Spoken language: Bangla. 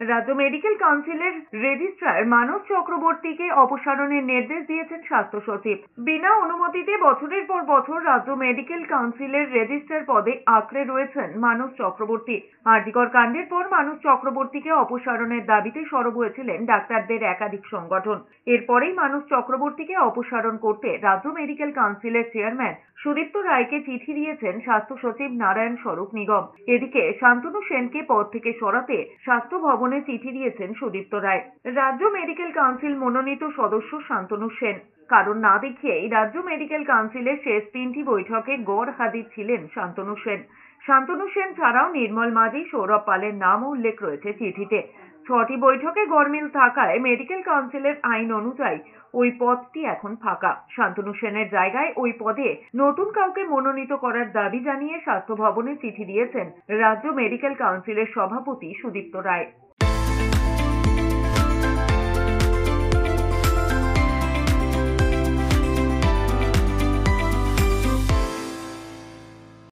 রাজ্য মেডিকেল কাউন্সিলের রেজিস্ট্রার মানস চক্রবর্তীকে অপসারণের নির্দেশ দিয়েছেন স্বাস্থ্য সচিব। বিনা অনুমতিতে বছরের পর বছর রাজ্য মেডিকেল কাউন্সিলের রেজিস্ট্রার পদে আঁকড়ে রয়েছেন মানস চক্রবর্তী। আরজিকর কাণ্ডের পর মানস চক্রবর্তীকে অপসারণের দাবিতে সরব হয়েছিলেন ডাক্তারদের একাধিক সংগঠন। এরপরেই মানস চক্রবর্তীকে অপসারণ করতে রাজ্য মেডিকেল কাউন্সিলের চেয়ারম্যান সুদীপ্ত রায়কে চিঠি দিয়েছেন স্বাস্থ্য সচিব নারায়ণ স্বরূপ নিগম। এদিকে শান্তনু সেনকে পদ থেকে সরাতে স্বাস্থ্য ভবনে চিঠি দিয়েছেন সুদীপ্ত রায়। রাজ্য মেডিকেল কাউন্সিল মনোনীত সদস্য শান্তনু সেন। কারণ না দেখিয়েই রাজ্য মেডিকেল কাউন্সিলের শেষ 3টি বৈঠকে গড় হাজির ছিলেন শান্তনু সেন। শান্তনু সেন ছাড়াও নির্মল মাঝি, সৌরভ পালের নামও উল্লেখ রয়েছে চিঠিতে। 6টি বৈঠকে গড়মিল থাকায় মেডিকেল কাউন্সিলের আইন অনুযায়ী ওই পদটি এখন ফাঁকা। শান্তনু সেনের জায়গায় ওই পদে নতুন কাউকে মনোনীত করার দাবি জানিয়ে স্বাস্থ্য ভবনে চিঠি দিয়েছেন রাজ্য মেডিকেল কাউন্সিলের সভাপতি সুদীপ্ত রায়।